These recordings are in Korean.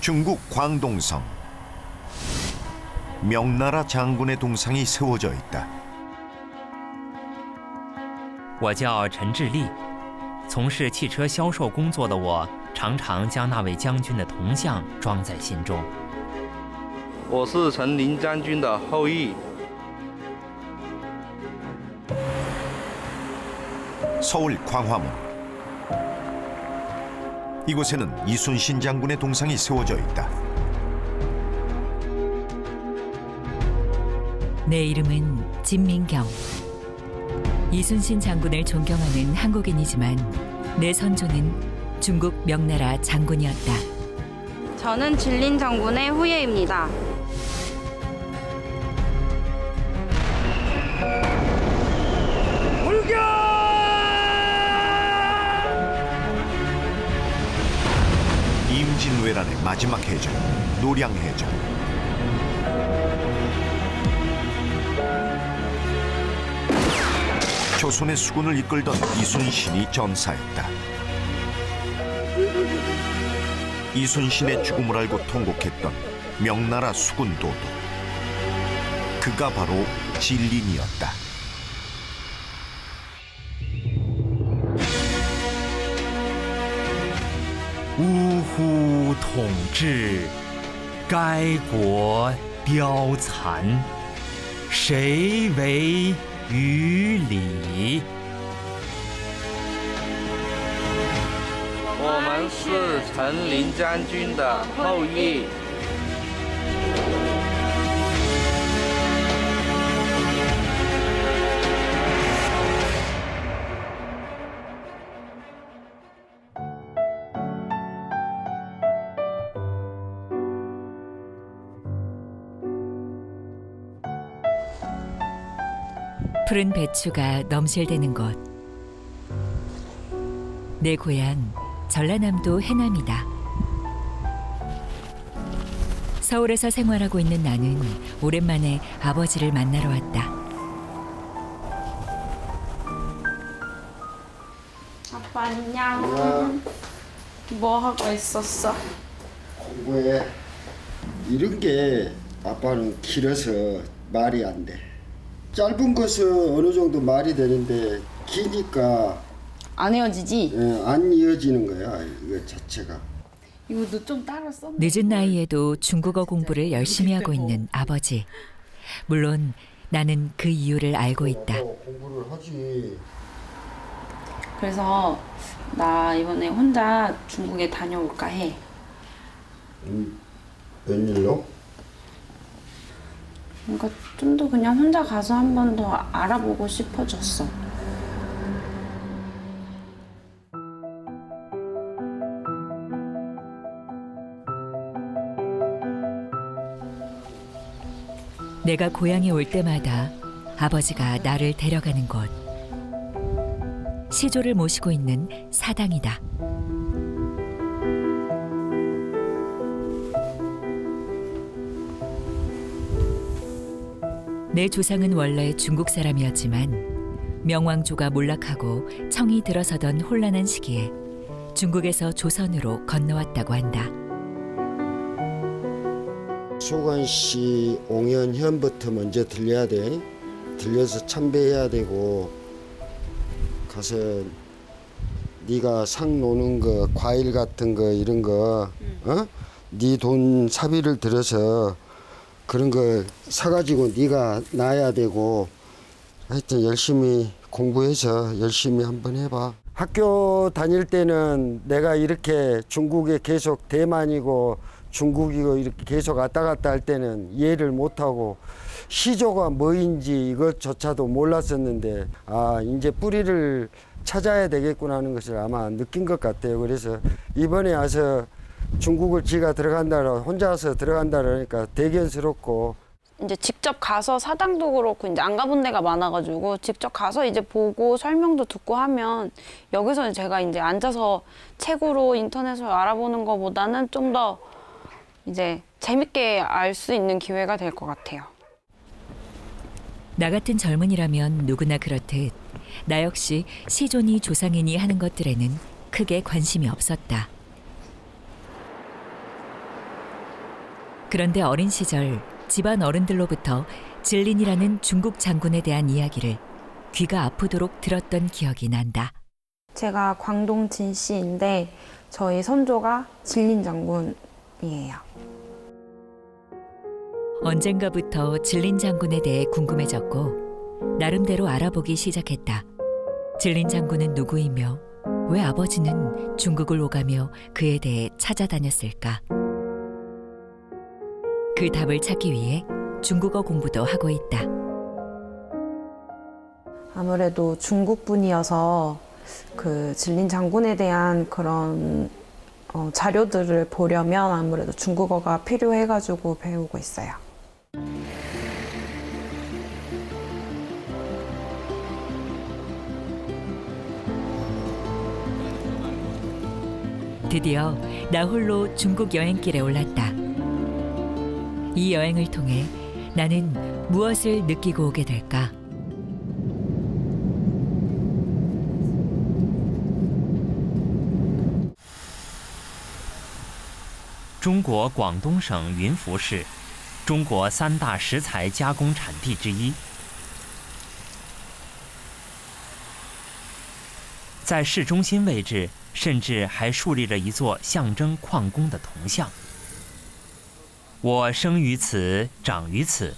중국 광동성. 명나라 장군의 동상이 세워져 있다. 我叫陈志立，从事汽车销售工作的我，常常将那位将军的铜像装在心中。我是陈林将军的后裔。 서울 광화문. 이곳에는 이순신 장군의 동상이 세워져 있다. 내 이름은 진민경. 이순신 장군을 존경하는 한국인이지만 내 선조는 중국 명나라 장군이었다. 저는 진린 장군의 후예입니다. 임진왜란의 마지막 해전, 노량해전. 조선의 수군을 이끌던 이순신이 전사했다. 이순신의 죽음을 알고 통곡했던 명나라 수군 도독. 그가 바로 진린이었다.呜呼统治，该国凋残，谁为于理？我们是陈林将军的后裔。 푸른 배추가 넘실대는 곳. 내 고향 전라남도 해남이다. 서울에서 생활하고 있는 나는 오랜만에 아버지를 만나러 왔다. 아빠 안녕. 뭐 하고 있었어? 공부해. 이런 게 아빠는 길어서 말이 안 돼. 짧은 것은 어느 정도 말이 되는데 기니까 안 헤어지지? 안 이어지는 거야, 이거 자체가. 이거 좀 따로 써. 늦은 나이에도 중국어 공부를 열심히 하고 있는 아버지. 물론 나는 그 이유를 알고 있다. 공부를 하지. 그래서 나 이번에 혼자 중국에 다녀올까 해. 웬일로? 그러니까 좀 더 그냥 혼자 가서 한 번 더 알아보고 싶어졌어. 내가 고향에 올 때마다 아버지가 나를 데려가는 곳. 시조를 모시고 있는 사당이다. 내 조상은 원래 중국 사람이었지만 명왕조가 몰락하고 청이 들어서던 혼란한 시기에 중국에서 조선으로 건너왔다고 한다. 소관씨 옹연현부터 먼저 들려야 돼. 들려서 참배해야 되고 가서 네가 상 노는 거, 과일 같은 거 이런 거, 네 돈 사비를 들여서 그런 거 사가지고 네가 놔야 되고 하여튼 열심히 공부해서 열심히 한번 해봐. 학교 다닐 때는 내가 이렇게 중국에 계속 대만이고 중국이고 이렇게 계속 왔다 갔다 할 때는 이해를 못하고 시조가 뭐인지 이것조차도 몰랐었는데 아 이제 뿌리를 찾아야 되겠구나 하는 것을 아마 느낀 것 같아요. 그래서 이번에 와서 중국을 지가 들어간다라 혼자서 들어간다 그러니까 대견스럽고 이제 직접 가서 사당도 그렇고 이제 안 가본 데가 많아가지고 직접 가서 이제 보고 설명도 듣고 하면 여기서 제가 이제 앉아서 책으로 인터넷으로 알아보는 것보다는 좀 더 이제 재밌게 알 수 있는 기회가 될 것 같아요. 나 같은 젊은이라면 누구나 그렇듯 나 역시 시조니 조상이니 하는 것들에는 크게 관심이 없었다. 그런데 어린 시절 집안 어른들로부터 진린이라는 중국 장군에 대한 이야기를 귀가 아프도록 들었던 기억이 난다. 제가 광동 진씨인데 저희 선조가 진린 장군이에요. 언젠가부터 진린 장군에 대해 궁금해졌고 나름대로 알아보기 시작했다. 진린 장군은 누구이며 왜 아버지는 중국을 오가며 그에 대해 찾아다녔을까? 그 답을 찾기 위해 중국어 공부도 하고 있다. 아무래도 중국 분이어서 그 진린 장군에 대한 그런 자료들을 보려면 아무래도 중국어가 필요해가지고 배우고 있어요. 드디어 나 홀로 중국 여행길에 올랐다. 이 여행을 통해 나는 무엇을 느끼고 오게 될까?中国广东省云浮市，中国3大食材加工产地之一。在市中心位置，甚至还树立着一座象征矿工的铜像。我生于此，长于此。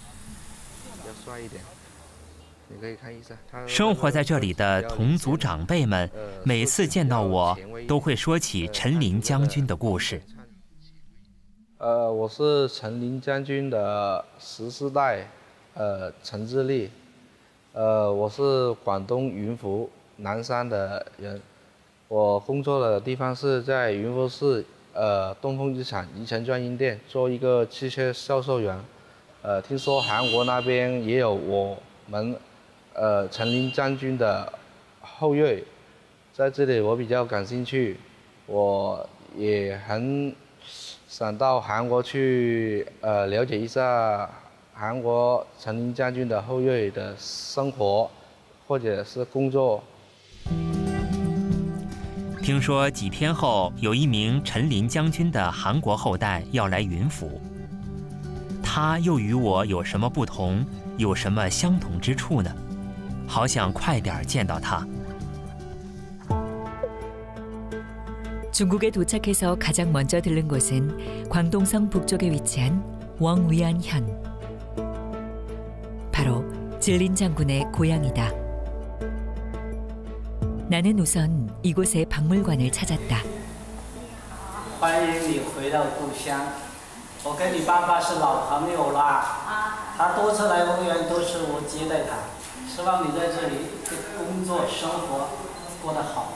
生活在这里的同族长辈们，每次见到我，都会说起陈琳将军的故事。我是陈琳将军的14代，陈志立，我是广东云浮南山的人，我工作的地方是在云浮市东风日产宜城专营店做一个汽车销售员，听说韩国那边也有我们陈琳将军的后裔，在这里我比较感兴趣，我也很想到韩国去了解一下韩国陈琳将军的后裔的生活或者是工作。听说几天后有一名陈琳将军的韩国后代要来云浮，他又与我有什么不同，有什么相同之处呢？好想快点见到他。 중국에 도착해서 가장 먼저 들른 곳은 광동성 북쪽에 위치한 웡위안현. 바로 진린 장군의 고향이다. 나는 우선 이곳의 박물관을 찾았다. 欢迎你回到故乡。我跟你爸爸是老朋友啦。他多次来公园都是我接待他。希望你在这里工作生活过得好。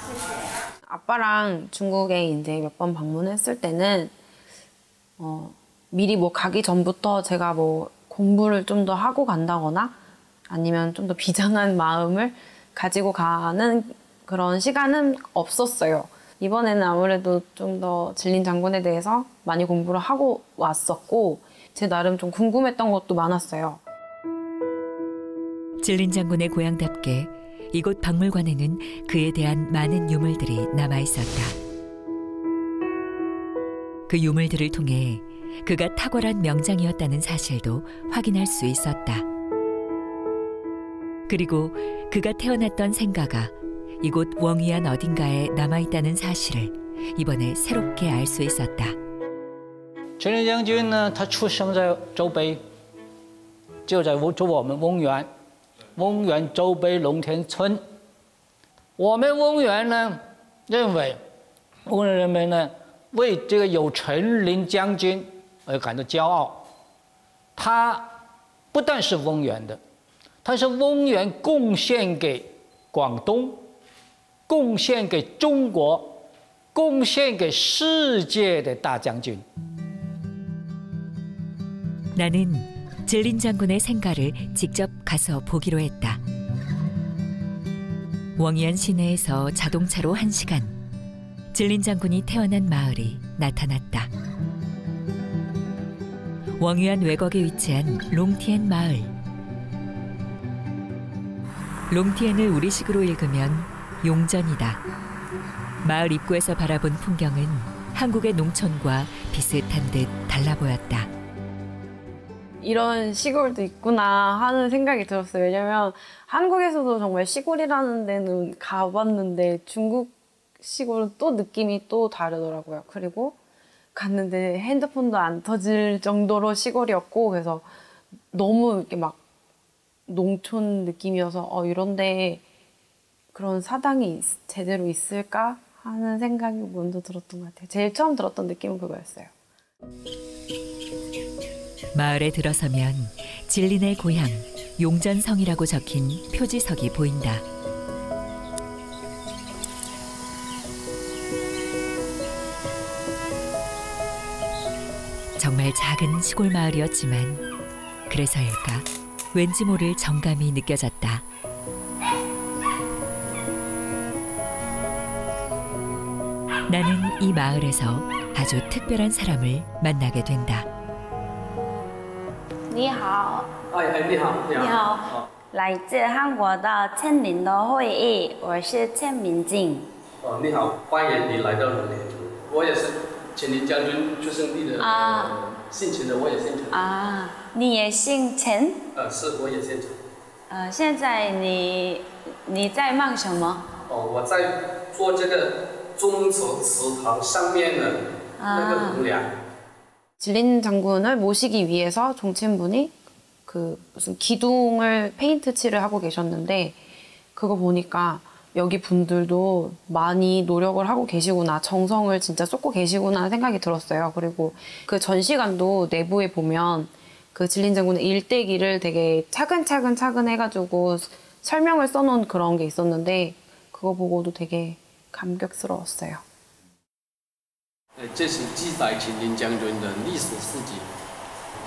谢谢. 아빠랑 중국에 이제 몇 번 방문했을 때는 미리 뭐 가기 전부터 제가 뭐 공부를 좀 더 하고 간다거나 아니면 좀 더 비장한 마음을 가지고 가는 그런 시간은 없었어요. 이번에는 아무래도 좀 더 진린 장군에 대해서 많이 공부를 하고 왔었고 제 나름 좀 궁금했던 것도 많았어요. 진린 장군의 고향답게 이곳 박물관에는 그에 대한 많은 유물들이 남아 있었다. 그 유물들을 통해 그가 탁월한 명장이었다는 사실도 확인할 수 있었다. 그리고 그가 태어났던 생가가 이곳 웡위안 어딘가에 남아 있다는 사실을 이번에 새롭게 알 수 있었다. 陈琳将军呢，他出生在周碑，就在我们翁源。 翁源周碑龙田村，我们翁源呢认为，翁源人民呢为这个有陈琳将军而感到骄傲。他不但是翁源的，他是翁源贡献给广东，贡献给中国，贡献给世界的大将军。 나는 진린 장군의 생가를 직접 가서 보기로 했다. 웡위안 시내에서 자동차로 1시간, 진린 장군이 태어난 마을이 나타났다. 웡위안 외곽에 위치한 롱티엔 마을. 롱티엔을 우리식으로 읽으면 용전이다. 마을 입구에서 바라본 풍경은 한국의 농촌과 비슷한 듯 달라 보였다. 이런 시골도 있구나 하는 생각이 들었어요. 왜냐면 한국에서도 정말 시골이라는 데는 가봤는데 중국 시골은 또 느낌이 또 다르더라고요. 그리고 갔는데 핸드폰도 안 터질 정도로 시골이었고, 그래서 너무 이렇게 막 농촌 느낌이어서 이런데 그런 사당이 제대로 있을까 하는 생각이 먼저 들었던 것 같아요. 제일 처음 들었던 느낌은 그거였어요. 마을에 들어서면 진린의 고향 용전성이라고 적힌 표지석이 보인다. 정말 작은 시골 마을이었지만 그래서일까 왠지 모를 정감이 느껴졌다. 나는 이 마을에서 아주 특별한 사람을 만나게 된다. 你好，你好，你好，你好，来自韩国的千林的会议，我是千明静。你好，欢迎你来到龙田村。我也是千林将军出生地的，姓陈的，我也姓陈。啊，你也姓陈？是，我也姓陈。现在你在忙什么？我在做这个宗祠堂上面的那个铜梁。 진린 장군을 모시기 위해서 종친분이 그 무슨 기둥을 페인트 칠을 하고 계셨는데, 그거 보니까 여기 분들도 많이 노력을 하고 계시구나, 정성을 진짜 쏟고 계시구나 생각이 들었어요. 그리고 그 전시관도 내부에 보면 그 진린 장군의 일대기를 되게 차근차근 해가지고 설명을 써놓은 그런 게 있었는데, 그거 보고도 되게 감격스러웠어요. 这是记载秦林将军的历史事迹，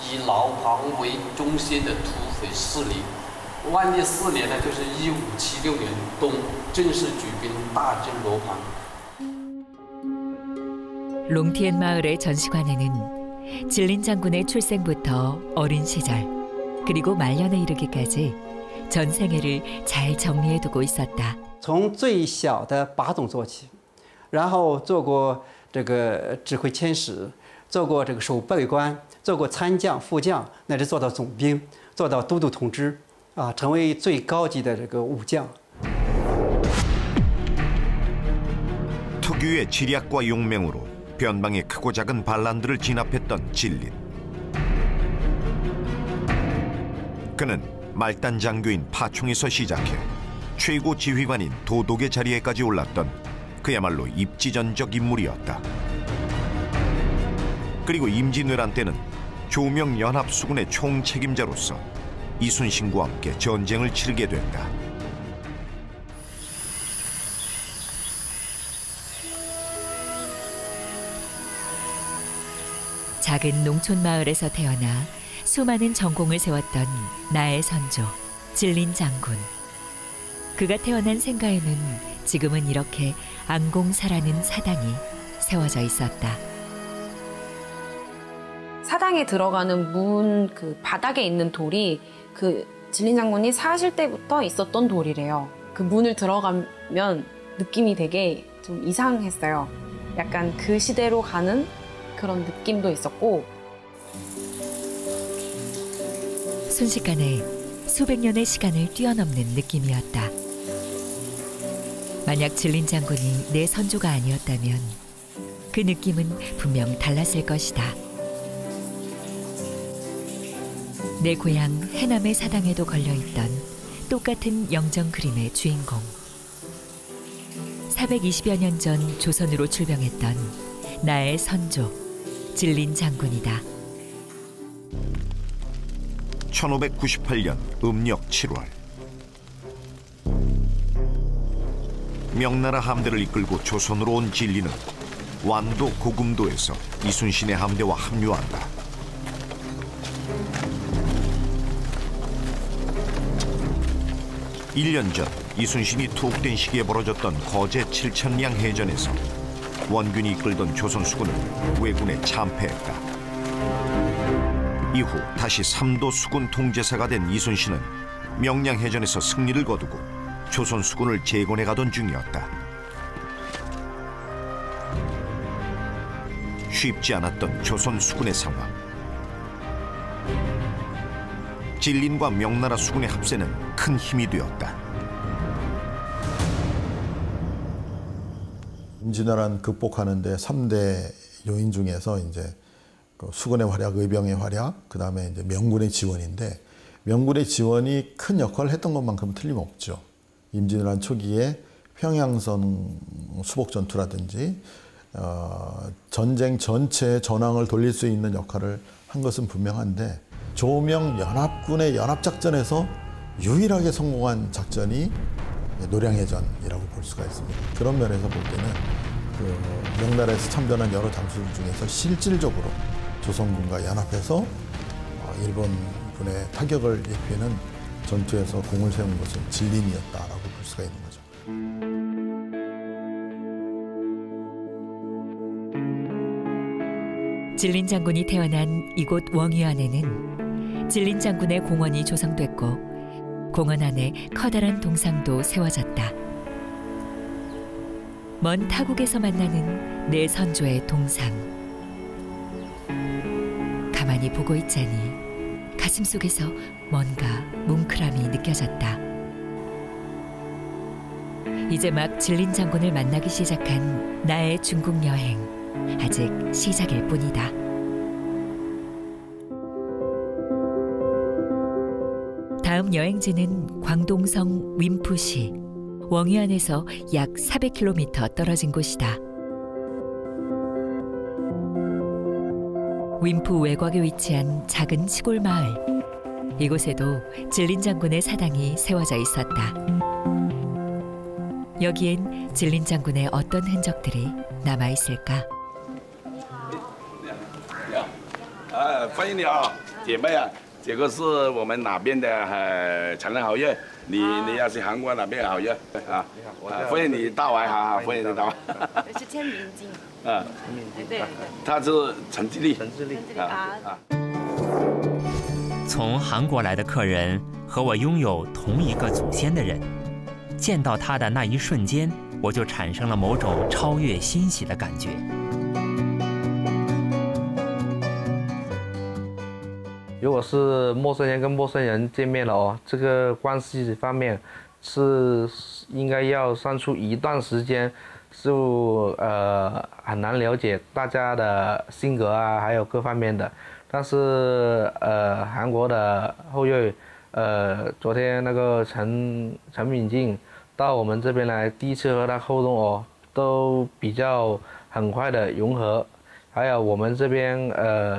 以牢旁为中心的土匪势力。万历4年呢，就是1576年冬，正式举兵大征罗旁。 롱티엔 마을의 전시관에는 진린 장군의 출생부터 어린 시절 그리고 말년에 이르기까지 전생애를 잘 정리해두고 있었다. 从最小的把种做起，然后做过 这个指挥遣使，做过这个守备官，做过参将、副将，乃至做到总兵，做到都督统制，成为最高级的这个武将。 특유의 지략과 용맹으로 변방의 크고 작은 반란들을 진압했던 진린. 그는 말단 장교인 파총에서 시작해 최고 지휘관인 도독의 자리에까지 올랐던 그야말로 입지전적 인물이었다. 그리고 임진왜란 때는 조명 연합수군의 총책임자로서 이순신과 함께 전쟁을 치르게 된다. 작은 농촌 마을에서 태어나 수많은 전공을 세웠던 나의 선조 진린 장군. 그가 태어난 생가에는 지금은 이렇게 안공사라는 사당이 세워져 있었다. 사당에 들어가는 문 그 바닥에 있는 돌이 그 진린 장군이 사실 때부터 있었던 돌이래요. 그 문을 들어가면 느낌이 되게 좀 이상했어요. 약간 그 시대로 가는 그런 느낌도 있었고. 순식간에 수백 년의 시간을 뛰어넘는 느낌이었다. 만약 진린 장군이 내 선조가 아니었다면 그 느낌은 분명 달랐을 것이다. 내 고향 해남의 사당에도 걸려있던 똑같은 영정 그림의 주인공. 420여 년 전 조선으로 출병했던 나의 선조 진린 장군이다. 1598년 음력 7월 명나라 함대를 이끌고 조선으로 온 진리는 완도 고금도에서 이순신의 함대와 합류한다. (1년) 전 이순신이 투옥된 시기에 벌어졌던 거제 7천량 해전에서 원균이 이끌던 조선 수군은 왜군에 참패했다. 이후 다시 3도 수군 통제사가 된 이순신은 명량해전에서 승리를 거두고 조선 수군을 재건해 가던 중이었다. 쉽지 않았던 조선 수군의 상황. 진린과 명나라 수군의 합세는 큰 힘이 되었다. 임진왜란 극복하는데 3대 요인 중에서 이제 수군의 활약, 의병의 활약, 그 다음에 이제 명군의 지원인데, 명군의 지원이 큰 역할을 했던 것만큼은 틀림없죠. 임진왜란 초기에 평양선 수복 전투라든지 전쟁 전체의 전황을 돌릴 수 있는 역할을 한 것은 분명한데, 조명 연합군의 연합작전에서 유일하게 성공한 작전이 노량해전이라고 볼 수가 있습니다. 그런 면에서 볼 때는 명나라에서 참전한 여러 장수들 중에서 실질적으로 조선군과 연합해서 일본군의 타격을 입히는 전투에서 공을 세운 것은 진린이었다라고 볼 수가 있는 거죠. 진린 장군이 태어난 이곳 웡위안에는 진린 장군의 공원이 조성됐고 공원 안에 커다란 동상도 세워졌다. 먼 타국에서 만나는 내 선조의 동상. 가만히 보고 있자니 가슴속에서 뭔가 뭉클함이 느껴졌다. 이제 막 진린 장군을 만나기 시작한 나의 중국 여행. 아직 시작일 뿐이다. 다음 여행지는 광동성 윈푸시, 웡위안에서 약 400km 떨어진 곳이다. 윈푸 외곽에 위치한 작은 시골 마을. 이곳에도 진린 장군의 사당이 세워져 있었다. 여기엔 진린 장군의 어떤 흔적들이 남아 있을까? 欢迎你啊，姐妹啊，这个是我们哪边的成人好友，你要是韩国哪边好友啊？欢迎你到来哈，欢迎你到来。这是签名金。对，他是陈志立。从韩国来的客人和我拥有同一个祖先的人，见到他的那一瞬间，我就产生了某种超越欣喜的感觉。 如果是陌生人跟陌生人见面了哦，这个关系方面是应该要相处一段时间，就很难了解大家的性格啊，还有各方面的。但是韩国的后裔，昨天那个陈敏静到我们这边来，第一次和他互动哦，都比较很快的融合。还有我们这边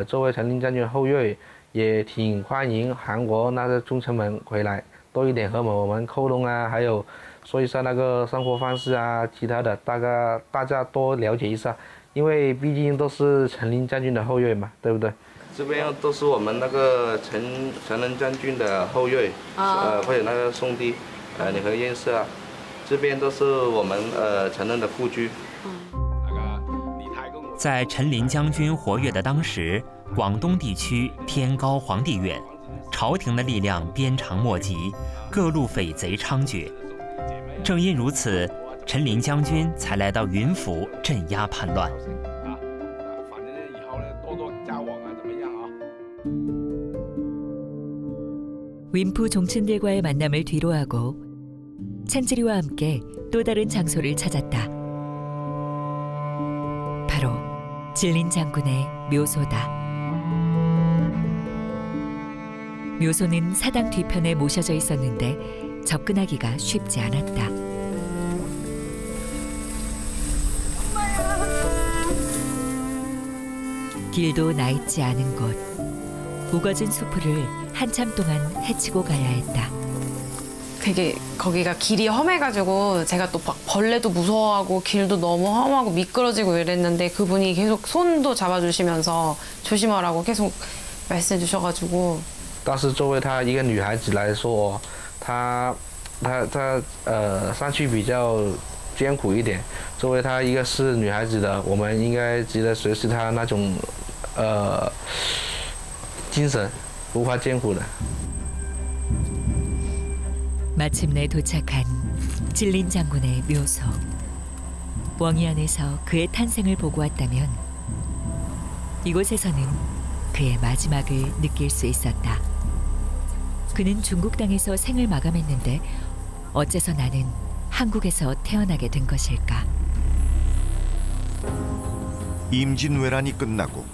作为陈林将军后裔。 也挺欢迎韩国那个忠臣们回来，多一点和我们沟通啊，还有说一下那个生活方式啊，其他的大家多了解一下，因为毕竟都是陈林将军的后裔嘛，对不对？这边都是我们那个陈林将军的后裔，或者那个兄弟，你可以认识啊。这边都是我们陈人的故居。在陈林将军活跃的当时。 广东地区天高皇帝远，朝廷的力量鞭长莫及，各路匪贼猖獗。正因如此，陈林将军才来到云府镇压叛乱。윈푸 종친들과의 만남을 뒤로하고 찬지리와 함께 또 다른 장소를 찾았다. 바로 진린 장군의 묘소다. 묘소는 사당 뒤편에 모셔져 있었는데 접근하기가 쉽지 않았다. 길도 나 있지 않은 곳, 우거진 수풀을 한참 동안 헤치고 가야 했다. 되게 거기가 길이 험해가지고 제가 또 막 벌레도 무서워하고 길도 너무 험하고 미끄러지고 이랬는데 그분이 계속 손도 잡아주시면서 조심하라고 계속 말씀해 주셔가지고 但是作为她一个女孩子来说，她上去比较艰苦一点。作为她一个是女孩子的，我们应该值得学习她那种精神，不怕艰苦的。 마침내 도착한 진린 장군의 묘소. 웡위안에서 그의 탄생을 보고 왔다면 이곳에서는 그의 마지막을 느낄 수 있었다. 그는 중국 땅에서 생을 마감했는데 어째서 나는 한국에서 태어나게 된 것일까? 임진왜란이 끝나고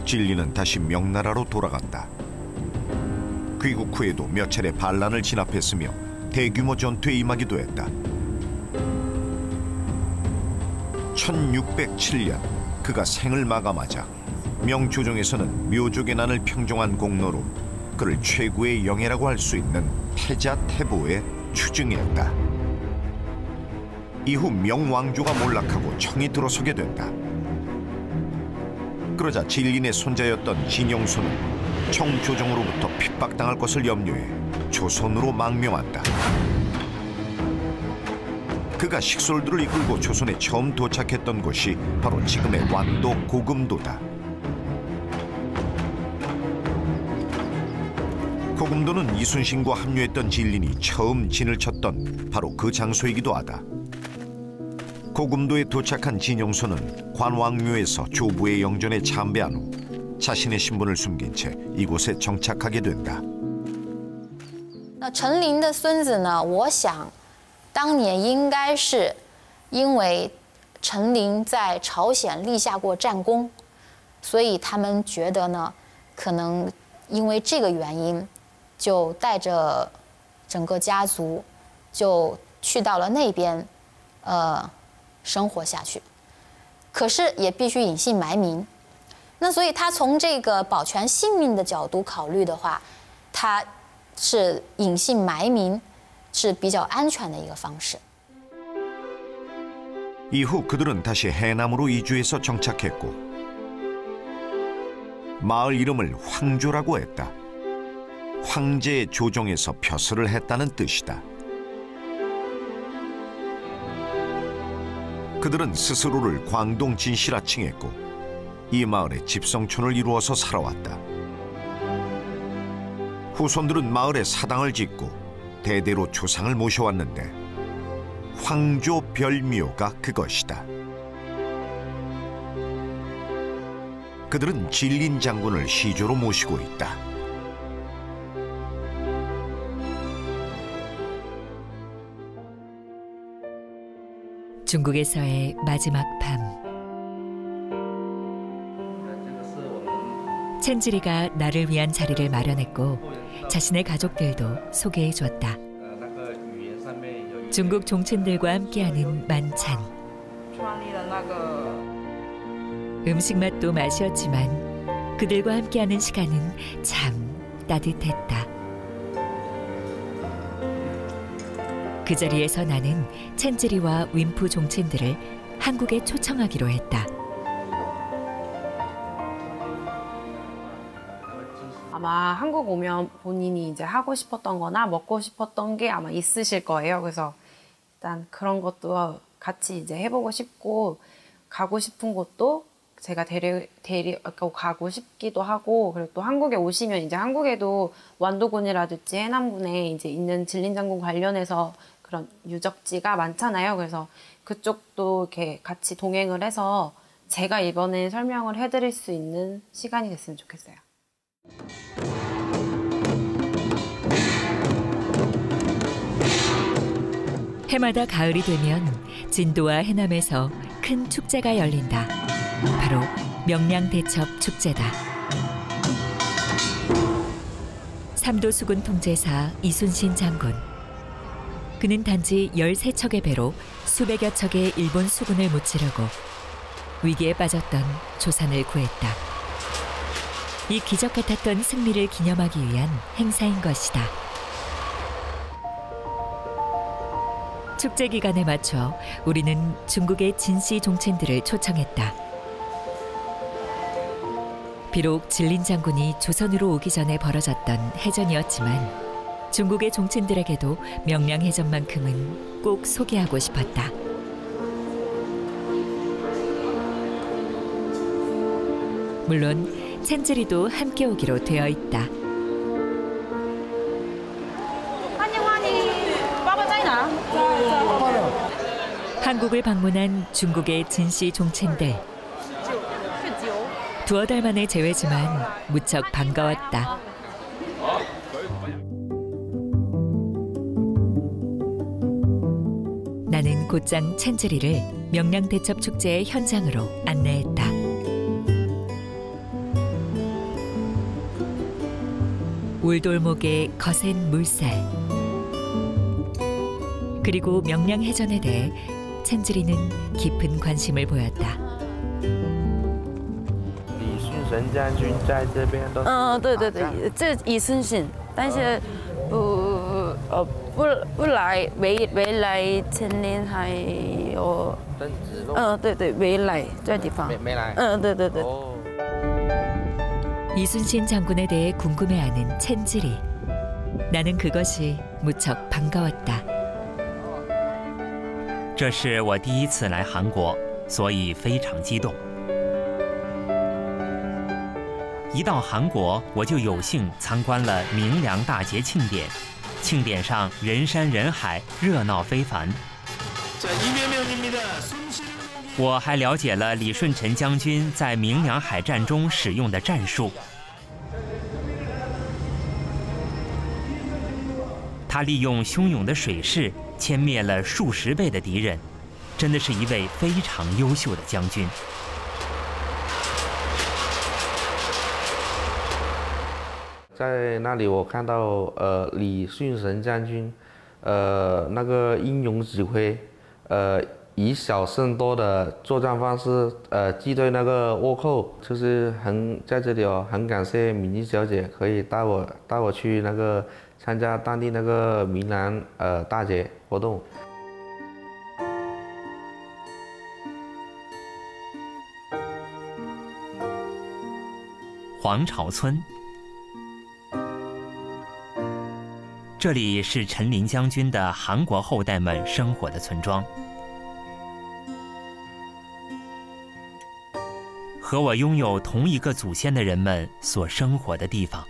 진리는 다시 명나라로 돌아간다. 귀국 후에도 몇 차례 반란을 진압했으며 대규모 전투에 임하기도 했다. 1607년 그가 생을 마감하자 명조정에서는 묘족의 난을 평정한 공로로 그를 최고의 영예라고 할 수 있는 패자태보에 추증했다. 이후 명왕조가 몰락하고 청이 들어서게 된다. 그러자 진린의 손자였던 진영소는 청조정으로부터 핍박당할 것을 염려해 조선으로 망명한다. 그가 식솔들을 이끌고 조선에 처음 도착했던 곳이 바로 지금의 완도 고금도다. 고금도는 이순신과 합류했던 진린이 처음 진을 쳤던 바로 그 장소이기도 하다. 고금도에 도착한 진영소는 관왕묘에서 조부의 영전에 참배한 후 자신의 신분을 숨긴 채 이곳에 정착하게 된다. 陈琳的孙子呢，我想当年应该是因为陈琳在朝鲜立下过战功，所以他们觉得呢，可能因为这个原因，就带着整个家族就去到了那边，生活下去。可是也必须隐姓埋名。那所以他从这个保全性命的角度考虑的话，他是隐姓埋名是比较安全的一个方式。 이후 그들은 다시 해남으로 이주해서 정착했고 마을 이름을 황조라고 했다. 황제의 조정에서 벼슬을 했다는 뜻이다. 그들은 스스로를 광동 진시라 칭했고 이 마을에 집성촌을 이루어서 살아왔다. 후손들은 마을에 사당을 짓고 대대로 조상을 모셔왔는데 황조 별묘가 그것이다. 그들은 진린 장군을 시조로 모시고 있다. 중국에서의 마지막 밤. 첸지리가 나를 위한 자리를 마련했고 자신의 가족들도 소개해 주었다. 중국 종친들과 함께하는 만찬. 음식 맛도 맛이었지만 그들과 함께하는 시간은 참 따뜻했다. 그 자리에서 나는 첸지리와 윈프 종친들을 한국에 초청하기로 했다. 아마 한국 오면 본인이 이제 하고 싶었던 거나 먹고 싶었던 게 아마 있으실 거예요. 그래서 일단 그런 것도 같이 이제 해보고 싶고 가고 싶은 곳도 제가 가고 싶기도 하고 그리고 또 한국에 오시면 이제 한국에도 완도군이라든지 해남군에 이제 있는 진린장군 관련해서 그런 유적지가 많잖아요. 그래서 그쪽도 이렇게 같이 동행을 해서 제가 이번에 설명을 해드릴 수 있는 시간이 됐으면 좋겠어요. 해마다 가을이 되면 진도와 해남에서 큰 축제가 열린다. 바로 명량대첩 축제다. 삼도 수군 통제사 이순신 장군. 그는 단지 13척의 배로 수백여 척의 일본 수군을 무찌르고 위기에 빠졌던 조선을 구했다. 이 기적 같았던 승리를 기념하기 위한 행사인 것이다. 축제 기간에 맞춰 우리는 중국의 진씨 종친들을 초청했다. 비록 진린 장군이 조선으로 오기 전에 벌어졌던 해전이었지만 중국의 종친들에게도 명량해전만큼은 꼭 소개하고 싶었다. 물론 첸지리도 함께 오기로 되어 있다. 한국을 방문한 중국의 진씨 종친들. 두어 달 만의 재회지만 무척 반가웠다. 나는 곧장 첸즈리를 명량대첩 축제의 현장으로 안내했다. 울돌목의 거센 물살, 그리고 명량해전에 대해 첸즈리는 깊은 관심을 보였다. 对对对，这李顺信，但是不来未来陈林还有对对未来这地方没来对对对。 이순신 장군에 대해 궁금해하는 첸즈리. 나는 그것이 무척 반가웠다. 这是我第一次来韩国，所以非常激动。一到韩国，我就有幸参观了明良大捷庆典。庆典上人山人海，热闹非凡。我还了解了李舜臣将军在明良海战中使用的战术。他利用汹涌的水势歼灭了数十倍的敌人，真的是一位非常优秀的将军。在那里，我看到李舜臣将军，那个英勇指挥，以小胜多的作战方式，击退那个倭寇，就是在这里很感谢敏妮小姐可以带我去那个参加当地那个明良大捷活动。黄巢村，这里是陈林将军的韩国后代们生活的村庄。 和我拥有同一个祖先的人们所生活的地方，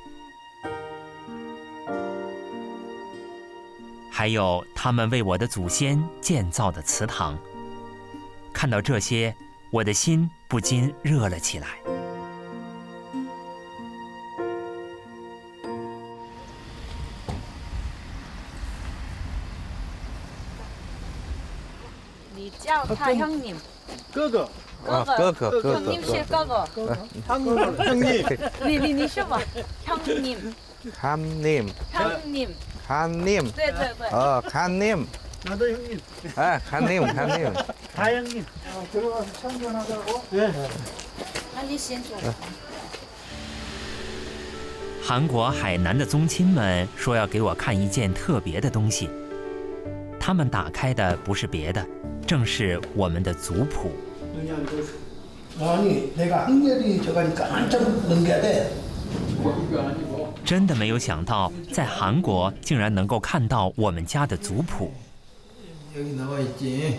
还有他们为我的祖先建造的祠堂。看到这些，我的心不禁热了起来。你叫他형님，哥哥。 哥哥，형님是哥哥，형님，你是吗？형님，对对对，칸님， 나도 형님， 칸님， 다 형님， 들어가서 참견하자고， 네， 那你先坐。韩国海南的宗亲们说要给我看一件特别的东西，他们打开的不是别的，正是我们的族谱。 아니, 내가 학렬이 저가니까 한참 넘겨야 돼. 真的没有想到，在韩国竟然能够看到我们家的族谱。여기 나와 있지.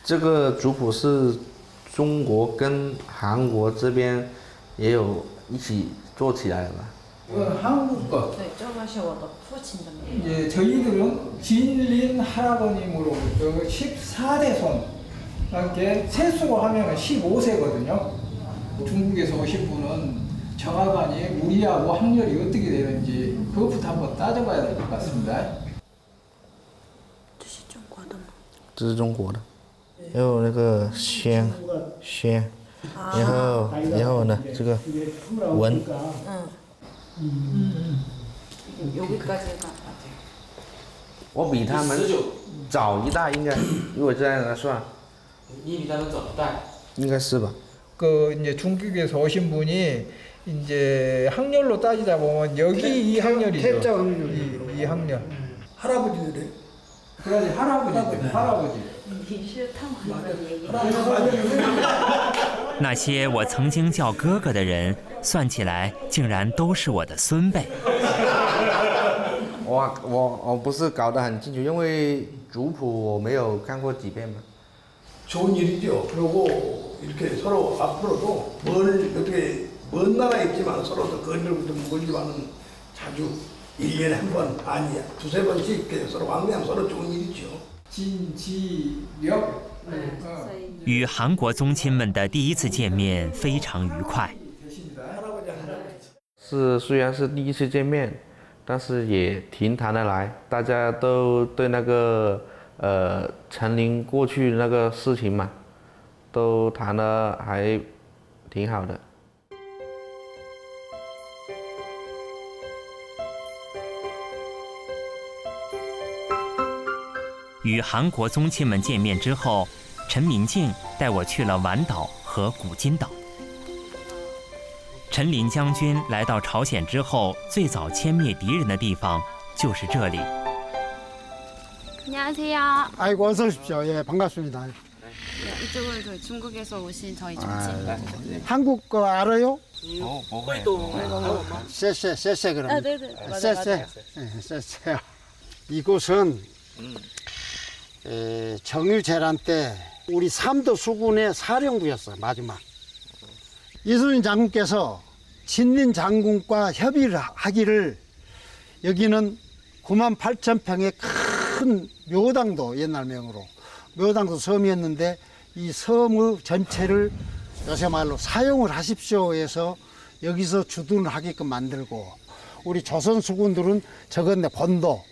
这个族谱是中国跟韩国这边也有一起做起来的吧？ 한국 거. 네, 저거是我的父亲的名。 이제 저희들은 진린 할아버님으로 14대 손. 이렇게 세수로 하면 15세거든요. 중국에서 오신 분은 정확하니 우리하고 학렬이 어떻게 되는지 그것부터 한번 따져봐야 될 것 같습니다. 这是中国的，还有那个宣，然后呢这个文， 여기까지가. 我比他们早一代应该，如果这样来算。 你比他们早一代，应该是吧？ 그 이제 중국에서 오신 분이 이제 학렬로 따지다 보면 여기 이 학렬이죠. 이 학렬. 할아버지들이. 그래야지 할아버지. 那些我曾经叫哥哥的人，算起来竟然都是我的孙辈。我不是搞得很清楚，因为族谱我没有看过几遍嘛。 좋은 일이죠. 그리고 이렇게 서로 앞으로도 어떻게 먼 나라에 있지만 서로도 거리로부터 멀지만은 자주 1년에 한 번 아니 두세 번씩 서로 왕래하면 서로 좋은 일이죠. 진지력. 与韩国宗亲们的第一次见面非常愉快。虽然是第一次见面，但是也挺谈得来，大家都对那个陈琳过去那个事情嘛，都谈得还挺好的。与韩国宗亲们见面之后，陈明镜带我去了丸岛和古津岛。陈琳将军来到朝鲜之后，最早歼灭敌人的地方就是这里。 안녕하세요. 아이고 어서 오십시오. 예, 반갑습니다. 이쪽은 그 중국에서 오신 저희 정치. 한국 거 알아요? 또. 쎄쎄 그럼. 아, 네네. 쎄쎄. 쎄쎄. 이곳은 정유재란 때 우리 삼도 수군의 사령부였어요. 마지막. 이순신 장군께서 진린 장군과 협의를 하기를 여기는 98,000평의 큰 묘당도 옛날 명으로 묘당도 섬이었는데 이 섬의 전체를 요새 말로 사용을 하십시오 해서 여기서 주둔을 하게끔 만들고 우리 조선 수군들은 저 건너 본도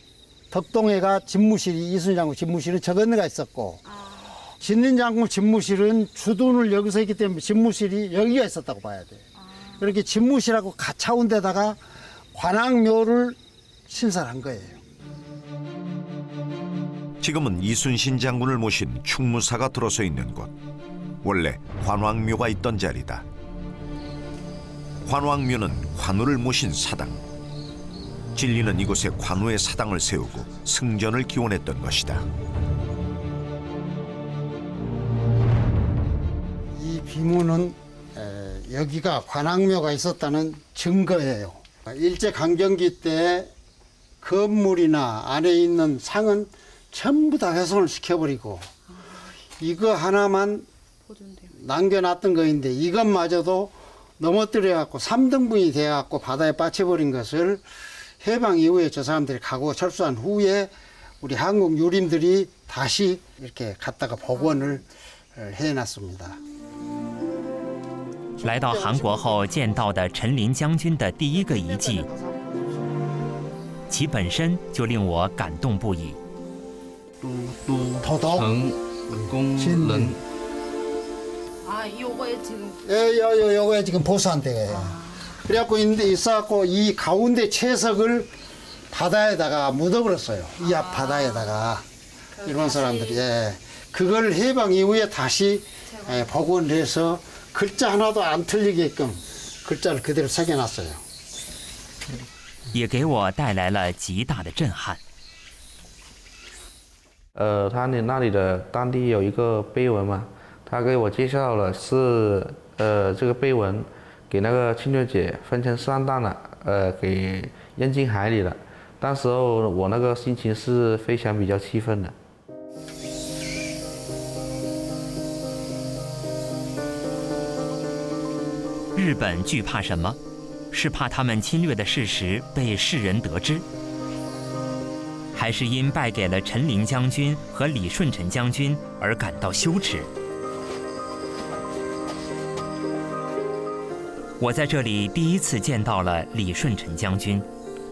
덕동해가 집무실이 이순신 장군 집무실은 저 건너가 있었고 진린 장군 집무실은 주둔을 여기서 했기 때문에 집무실이 여기가 있었다고 봐야 돼요. 그렇게 집무실하고 가차운 데다가 관악묘를 신설한 거예요. 지금은 이순신 장군을 모신 충무사가 들어서 있는 곳. 원래 관왕묘가 있던 자리다. 관왕묘는 관우를 모신 사당. 진리는 이곳에 관우의 사당을 세우고 승전을 기원했던 것이다. 이 비문은 여기가 관왕묘가 있었다는 증거예요. 일제강점기 때 건물이나 안에 있는 상은 전부 다 훼손을 시켜버리고 이거 하나만 남겨놨던 거인데 이것마저도 넘어뜨려갖고 3등분이 돼갖고 바다에 빠져버린 것을 해방 이후에 저 사람들이 가고 철수한 후에 우리 한국 유림들이 다시 이렇게 갖다가 복원을 해놨습니다. 来到韩国后见到的陈琳将军的第一个遗迹，其本身就令我感动不已。 도덕공른 아, 요거에 지금. 예, 요거에 지금 보수한 데예요. 그래갖고 있어갖고 이 가운데 채석을 바다에다가 묻어버렸어요. 이 앞 바다에다가 일본 사람들이 그걸 해방 이후에 다시 복원을 해서 글자 하나도 안 틀리게끔 글자를 그대로 새겨놨어요. 也给我带来了极大的震撼。 他那里的当地有一个碑文嘛，他给我介绍了是这个碑文给那个侵略者分成3弹了，给扔进海里了。当时候我那个心情是非常比较气愤的。日本惧怕什么？是怕他们侵略的事实被世人得知？ 还是因败给了陈琳将军和李舜臣将军而感到羞耻。我在这里第一次见到了李舜臣将军，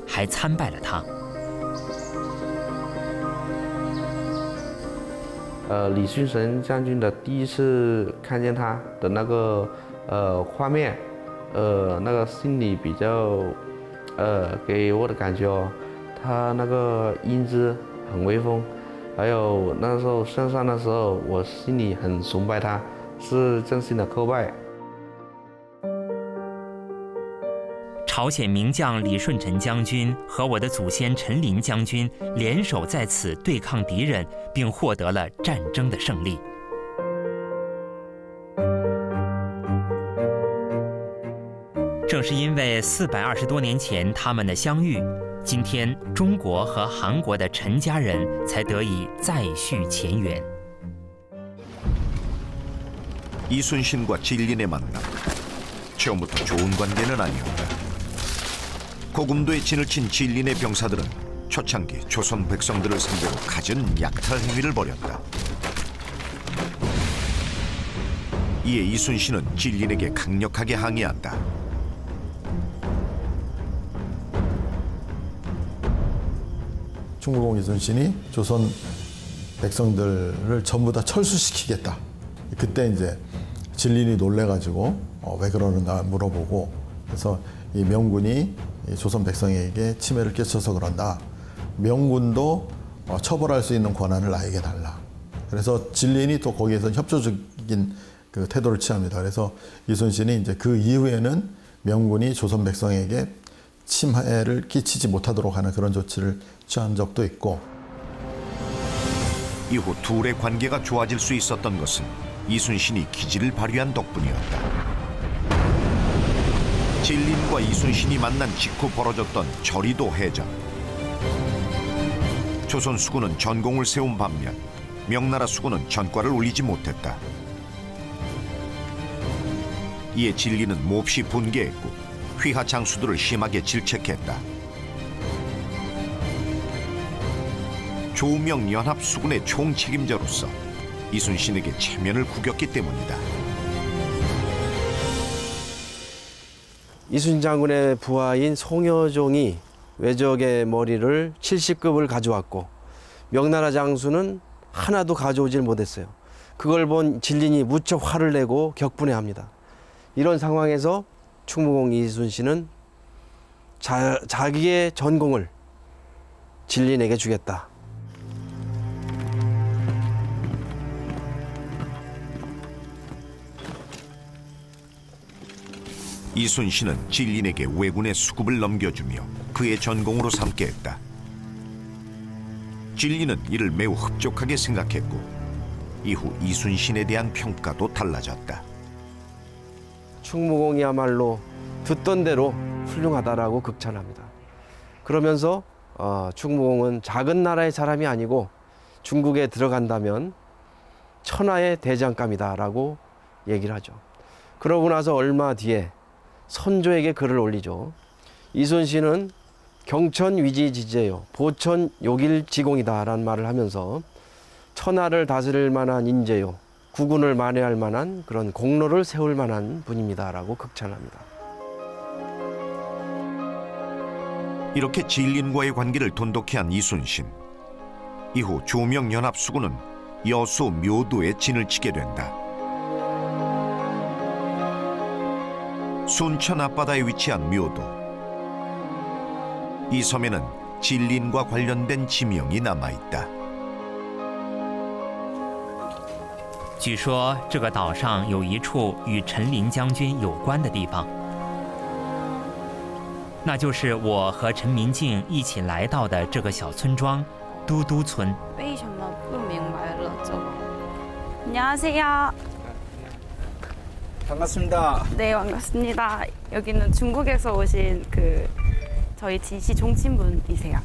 还参拜了他。李舜臣将军的第一次看见他的那个画面，那个心里比较给我的感觉哦。 他那个英姿很威风，还有那时候上山的时候，我心里很崇拜他，是真心的叩拜。朝鲜名将李舜臣将军和我的祖先陈琳将军联手在此对抗敌人，并获得了战争的胜利。正是因为420多年前他们的相遇。 今天，中国和韩国的陈家人才得以再续前缘。 이순신과 진린의 만남. 처음부터 좋은 관계는 아니었다. 고금도에 진을 친 진린의 병사들은 초창기 조선 백성들을 상대로 갖은 약탈 행위를 벌였다. 이에 이순신은 진린에게 강력하게 항의한다. 충무공 이순신이 조선 백성들을 전부 다 철수시키겠다. 그때 이제 진린이 놀래가지고 왜 그러는가 물어보고, 그래서 이 명군이 조선 백성에게 침해를 끼쳐서 그런다. 명군도 처벌할 수 있는 권한을 나에게 달라. 그래서 진린이 또 거기에서 협조적인 그 태도를 취합니다. 그래서 이순신이 이제 그 이후에는 명군이 조선 백성에게 침해를 끼치지 못하도록 하는 그런 조치를 취한 적도 있고. 이후 둘의 관계가 좋아질 수 있었던 것은 이순신이 기지를 발휘한 덕분이었다. 진린과 이순신이 만난 직후 벌어졌던 저리도 해전. 조선 수군은 전공을 세운 반면 명나라 수군은 전과를 올리지 못했다. 이에 진리는 몹시 분개했고 휘하 장수들을 심하게 질책했다. 조명 연합 수군의 총책임자로서 이순신에게 체면을 구겼기 때문이다. 이순신 장군의 부하인 송여종이 외적의 머리를 70급을 가져왔고 명나라 장수는 하나도 가져오질 못했어요. 그걸 본 진린이 무척 화를 내고 격분해합니다. 이런 상황에서 충무공 이순신은 자기의 전공을 진린에게 주겠다. 이순신은 진린에게 왜군의 수급을 넘겨주며 그의 전공으로 삼게 했다. 진린은 이를 매우 흡족하게 생각했고 이후 이순신에 대한 평가도 달라졌다. 충무공이야말로 듣던 대로 훌륭하다라고 극찬합니다. 그러면서 충무공은 작은 나라의 사람이 아니고 중국에 들어간다면 천하의 대장감이다라고 얘기를 하죠. 그러고 나서 얼마 뒤에 선조에게 글을 올리죠. 이순신은 경천 위지지제요, 보천 요길지공이다라는 말을 하면서 천하를 다스릴 만한 인재요, 국군을 만회할 만한 그런 공로를 세울 만한 분입니다라고 극찬합니다. 이렇게 진린과의 관계를 돈독히 한 이순신. 이후 조명연합수군은 여수 묘도에 진을 치게 된다. 순천 앞바다에 위치한 묘도. 이 섬에는 진린과 관련된 지명이 남아있다. 据说这个岛上有一处与陈琳将军有关的地方，那就是我和陈明镜一起来到的这个小村庄都督村。 안녕하세요. 반갑습니다. 네, 반갑습니다. 여기는 중국에서 오신 저희 진씨 종친분이세요.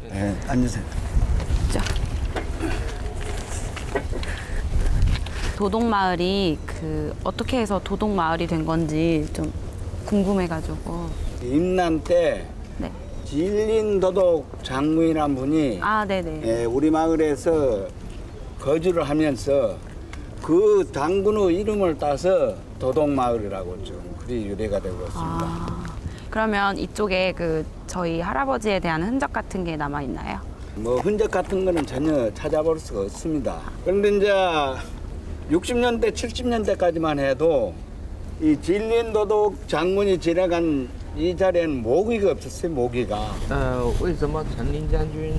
네, 앉으세요. 도동마을이 어떻게 해서 도동마을이 된 건지 좀 궁금해가지고. 임난 때 네. 진린 도독 장군이란 분이 네네. 우리 마을에서 거주를 하면서 그 장군의 이름을 따서 도동마을이라고 좀 그리 유래가 되고 있습니다. 그러면 이쪽에 저희 할아버지에 대한 흔적 같은 게 남아 있나요? 뭐 흔적 같은 거는 전혀 찾아볼 수가 없습니다. 그런데 이제 60년대, 70년대까지만 해도 이 진린 도독 장군이 지나간 이 자리에는 모기가 없었어요. 모기가. 为什么陈琳将军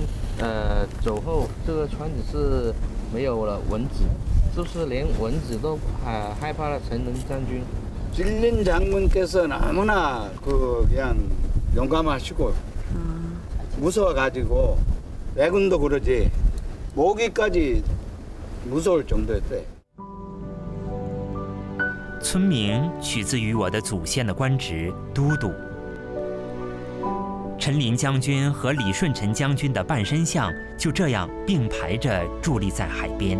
走后，这个村子是没有了蚊子？就是连蚊子都害怕了陈琳将军。 진린 장군께서 너무나 그냥 용감하시고 무서워가지고 왜군도 그러지 모기까지 무서울 정도였대. 村名取自于我的祖先的官职都督。陈琳将军和李舜臣将军的半身像就这样并排着伫立在海边。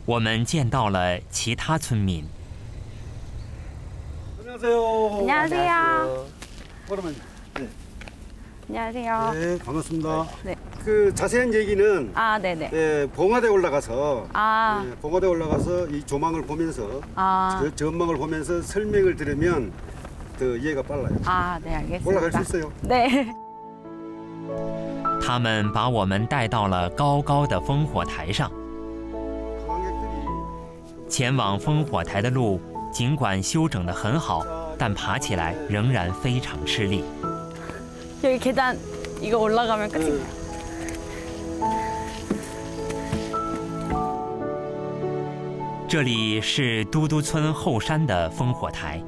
我们见到了其他村民。 안녕하세요. 안녕하세요. 그러면 안녕하세요. 네, 반갑습니다. 네. 그 자세한 얘기는 네네. 네, 봉화대 올라가서 네, 봉화대 올라가서 이 조망을 보면서 전망을 보면서 설명을 들으면 더 이해가 빨라요. 아, 네, 알겠습니다. 올라갈 수 있어요. 네.他们把我们带到了高高的烽火台上。前往烽火台的路，尽管修整得很好，但爬起来仍然非常吃力。 여기 계단 이거 올라가면 끝인가요? 음. 这里是都督村后山的烽火台。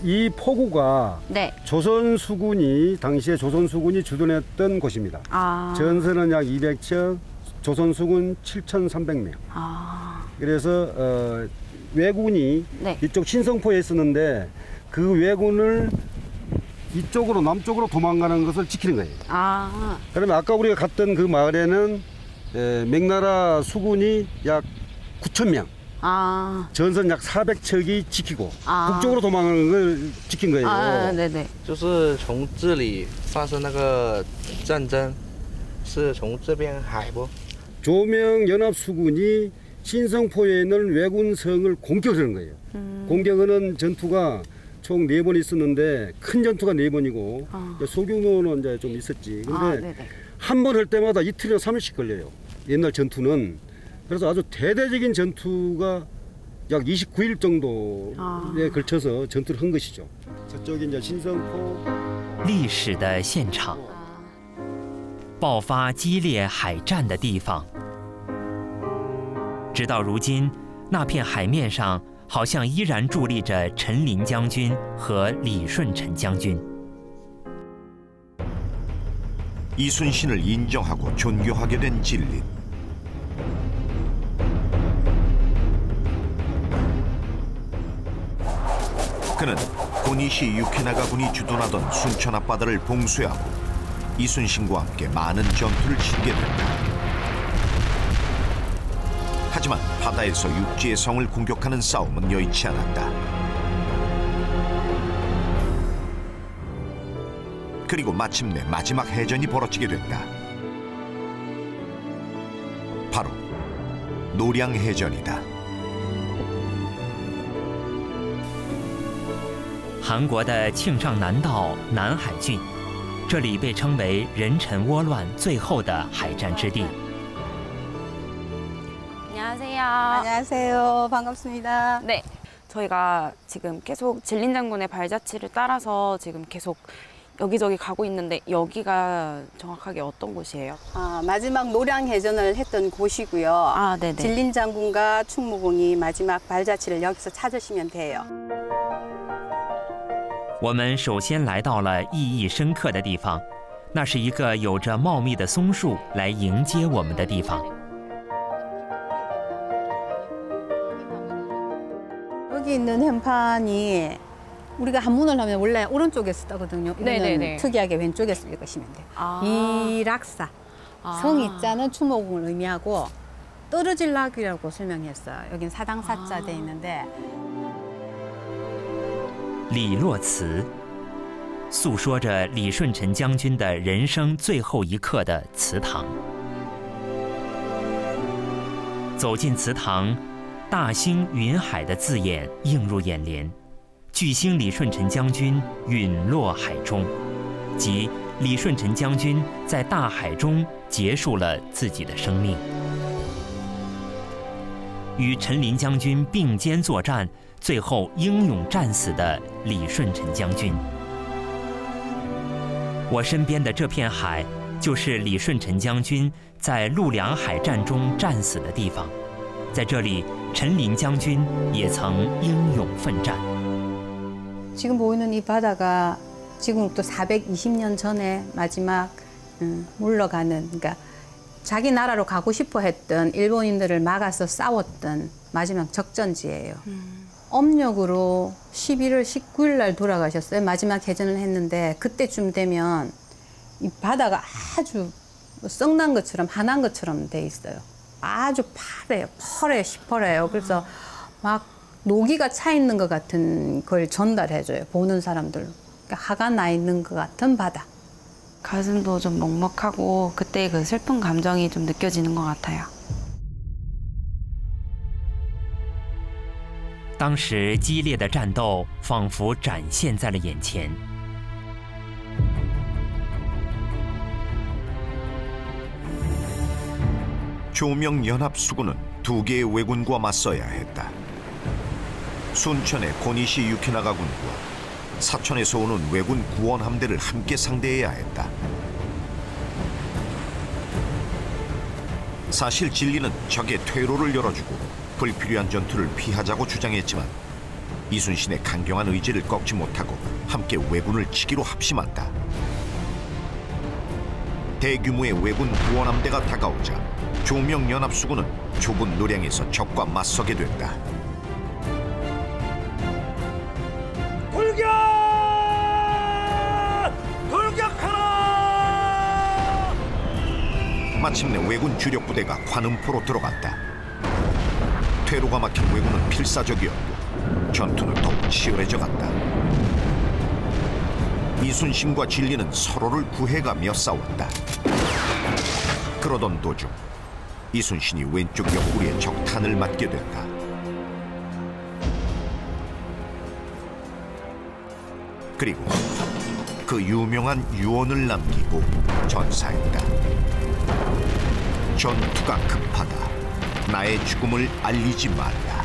이 포구가 네. 조선 수군이 당시에 조선 수군이 주둔했던 곳입니다. 아. 전선은 약 200척, 조선 수군 7,300명. 아. 그래서 왜군이 네. 이쪽 신성포에 있었는데 그 왜군을 이쪽으로 남쪽으로 도망가는 것을 지키는 거예요. 아. 그러면 아까 우리가 갔던 그 마을에는 명나라 수군이 약 9,000명. 아. 전선 약 400척이 지키고 아. 북쪽으로 도망가는 걸 지킨 거예요. 아, 네네. 就是从这里发生那个战争，是从这边海不？ 조명 연합 수군이 신성포에 있는 왜군성을 공격하는 거예요. 공격하는 전투가 총 4번 있었는데 큰 전투가 4번이고 소규모는 이제 좀 있었지. 근데 한 번 할 때마다 이틀이나 3일씩 걸려요. 옛날 전투는. 그래서 아주 대대적인 전투가 약 29일 정도에 걸쳐서 전투를 한 것이죠. 저쪽이 이제 신성포. 历史的现场，爆发激烈海战的地方。直到如今，那片海面上好像依然伫立着陈琳将军和李舜臣将军。 이순신을 인정하고 존경하게 된 진린. 그는 고니시 유케나가 군이 주둔하던 순천 앞바다를 봉쇄하고 이순신과 함께 많은 전투를 치르게 된다. 하지만 바다에서 육지의 성을 공격하는 싸움은 여의치 않았다. 그리고 마침내 마지막 해전이 벌어지게 된다. 바로 노량해전이다. 韩国的庆尚南道南海郡，这里被称为人臣倭乱最后的海战之地。 안녕하세요. 안녕하세요. 반갑습니다. 네, 저희가 지금 계속 진린 장군의 발자취를 따라서 지금 계속 여기저기 가고 있는데 여기가 정확하게 어떤 곳이에요? 마지막 노량해전을 했던 곳이고요. 아, 네네. 진린 장군과 충무공이 마지막 발자취를 여기서 찾으시면 돼요. 我们首先来到了意义深刻的地方，那是一个有着茂密的松树来迎接我们的地方。 여기 있는 현판이 우리가 한문을 하면 원래 오른쪽에 쓰거든요. 이거는 특이하게 왼쪽에 읽으시면 돼요. 이락사. 성이자는 추모공을 의미하고 떨어질 낙이라고 설명했어요. 여긴 사당사자 돼 있는데. 李洛祠，诉说着李舜臣将军的人生最后一刻的祠堂。走进祠堂，大兴云海的字眼映入眼帘。巨星李舜臣将军陨落海中，即李舜臣将军在大海中结束了自己的生命。与陈琳将军并肩作战，最后英勇战死的李舜臣将军。我身边的这片海，就是李舜臣将军在陆良海战中战死的地方。在这里，陈琳将軍 也曾英勇奋战。 지금 보이는 이 바다가 지금부터 420년 전에 마지막 물러가는, 그러니까 자기 나라로 가고 싶어 했던 일본인들을 막아서 싸웠던 마지막 적전지예요. âm 역으로 11월 19일 날 돌아가셨어요. 마지막 해전을 했는데 그때쯤 되면 이 바다가 아주 썩난 것처럼 한한 것처럼 돼 있어요. 아주 파래요. 시퍼래요. 그래서 막 노기가 차 있는 것 같은 걸 전달해줘요. 보는 사람들. 그러니까 화가 나 있는 것 같은 바다. 가슴도 좀 먹먹하고 그때 그 슬픈 감정이 좀 느껴지는 것 같아요. 当时激烈的战斗仿佛展现在了眼前。 조명연합수군은 2개의 왜군과 맞서야 했다. 순천의 고니시 유키나가 군과 사천에서 오는 왜군 구원함대를 함께 상대해야 했다. 사실 진리는 적의 퇴로를 열어주고 불필요한 전투를 피하자고 주장했지만 이순신의 강경한 의지를 꺾지 못하고 함께 왜군을 치기로 합심한다. 대규모의 왜군 구원함대가 다가오자 조명연합수군은 좁은 노량에서 적과 맞서게 된다. 돌격! 돌격하라! 마침내 왜군 주력 부대가 관음포로 들어갔다. 퇴로가 막힌 왜군은 필사적이었고 전투는 더욱 치열해져 갔다. 이순신과 진리는 서로를 구해가며 싸웠다. 그러던 도중 이순신이 왼쪽 옆구리에 적탄을 맞게 된다. 그리고 그 유명한 유언을 남기고 전사했다. 전투가 급하다. 나의 죽음을 알리지 말라.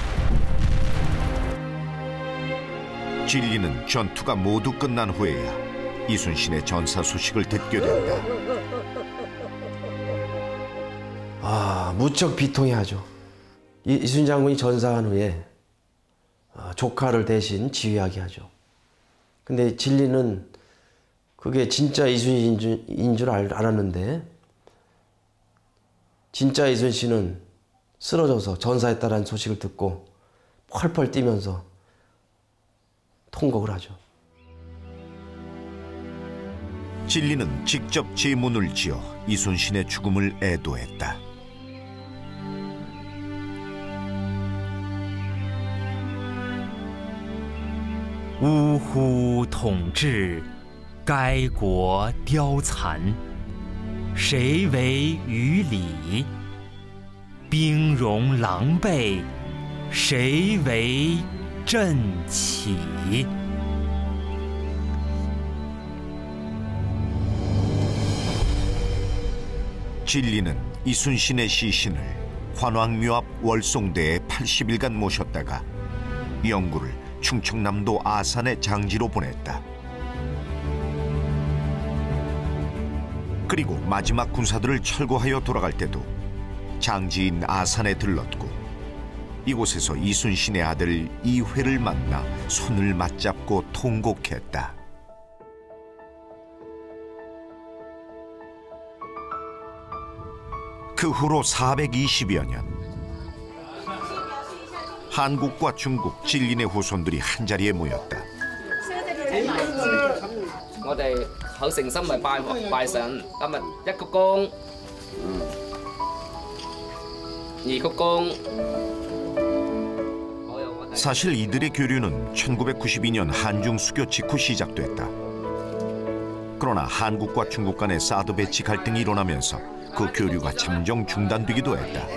진리는 전투가 모두 끝난 후에야 이순신의 전사 소식을 듣게 된다. 무척 비통해하죠. 이순신 장군이 전사한 후에 조카를 대신 지휘하게 하죠. 근데 진리는 그게 진짜 이순신인 줄 알았는데 진짜 이순신은 쓰러져서 전사했다는 소식을 듣고 펄펄 뛰면서 통곡을 하죠. 진리는 직접 제문을 지어 이순신의 죽음을 애도했다.呜呼统治，该国凋残，谁为于理？兵戎狼狈，谁为振起？ 진리는 이순신의 시신을 관왕묘 앞 월송대에 80일간 모셨다가 영구를 충청남도 아산의 장지로 보냈다. 그리고 마지막 군사들을 철거하여 돌아갈 때도 장지인 아산에 들렀고 이곳에서 이순신의 아들 이회를 만나 손을 맞잡고 통곡했다. 그 후로 420여 년, 한국과 중국, 진린의 후손들이 한자리에 모였다. 我哋好誠心嚟拜神，今日一鞠躬，二鞠躬。 사실 이들의 교류는 1992년 한중 수교 직후 시작됐다. 그러나 한국과 중국 간의 사드 배치 갈등이 일어나면서 그 교류가 잠정 중단되기도 했다.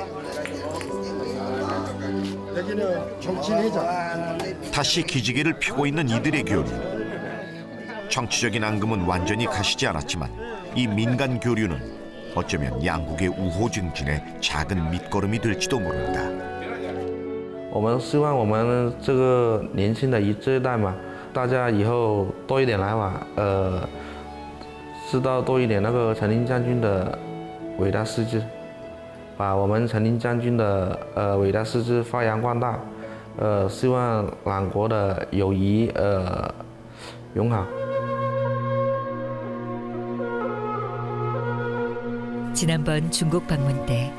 여기는 정치회장. 다시 기지개를 펴고 있는 이들의 교류. 정치적인 앙금은 완전히 가시지 않았지만 이 민간 교류는 어쩌면 양국의 우호 증진의 작은 밑거름이 될지도 모른다. 我们希望我们这个年轻的这一代嘛，大家以后多一点来往，知道多一点那个陈林将军的伟大事迹，把我们陈林将军的伟大事迹发扬光大，希望两国的友谊永好。 지난번 중국 방문 때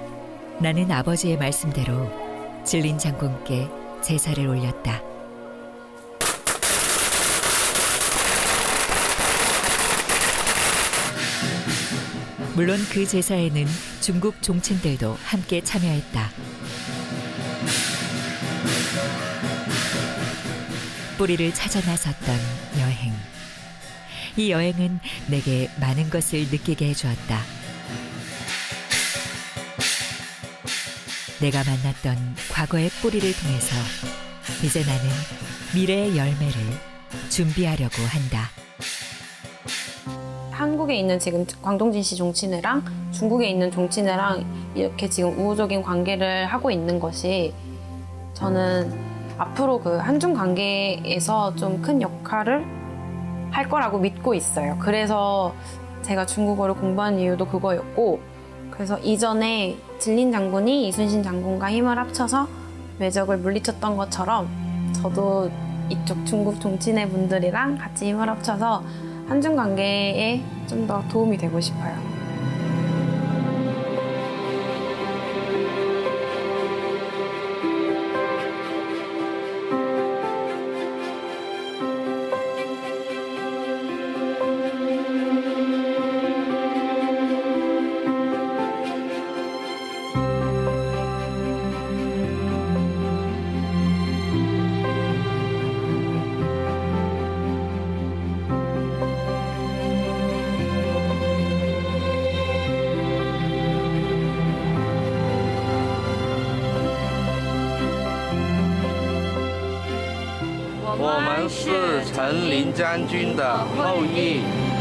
나는 아버지의 말씀대로 진린 장군께 제사를 올렸다. 물론 그 제사에는 중국 종친들도 함께 참여했다. 뿌리를 찾아 나섰던 여행. 이 여행은 내게 많은 것을 느끼게 해주었다. 내가 만났던 과거의 뿌리를 통해서 이제 나는 미래의 열매를 준비하려고 한다. 한국에 있는 지금 광동진씨 종친회랑 중국에 있는 종친회랑 이렇게 지금 우호적인 관계를 하고 있는 것이 저는 앞으로 그 한중 관계에서 좀 큰 역할을 할 거라고 믿고 있어요. 그래서 제가 중국어를 공부한 이유도 그거였고, 그래서 이전에 진린 장군이 이순신 장군과 힘을 합쳐서 외적을 물리쳤던 것처럼 저도 이쪽 중국 종친회 분들이랑 같이 힘을 합쳐서 한중 관계에 좀 더 도움이 되고 싶어요.我们是陈林将军的后裔。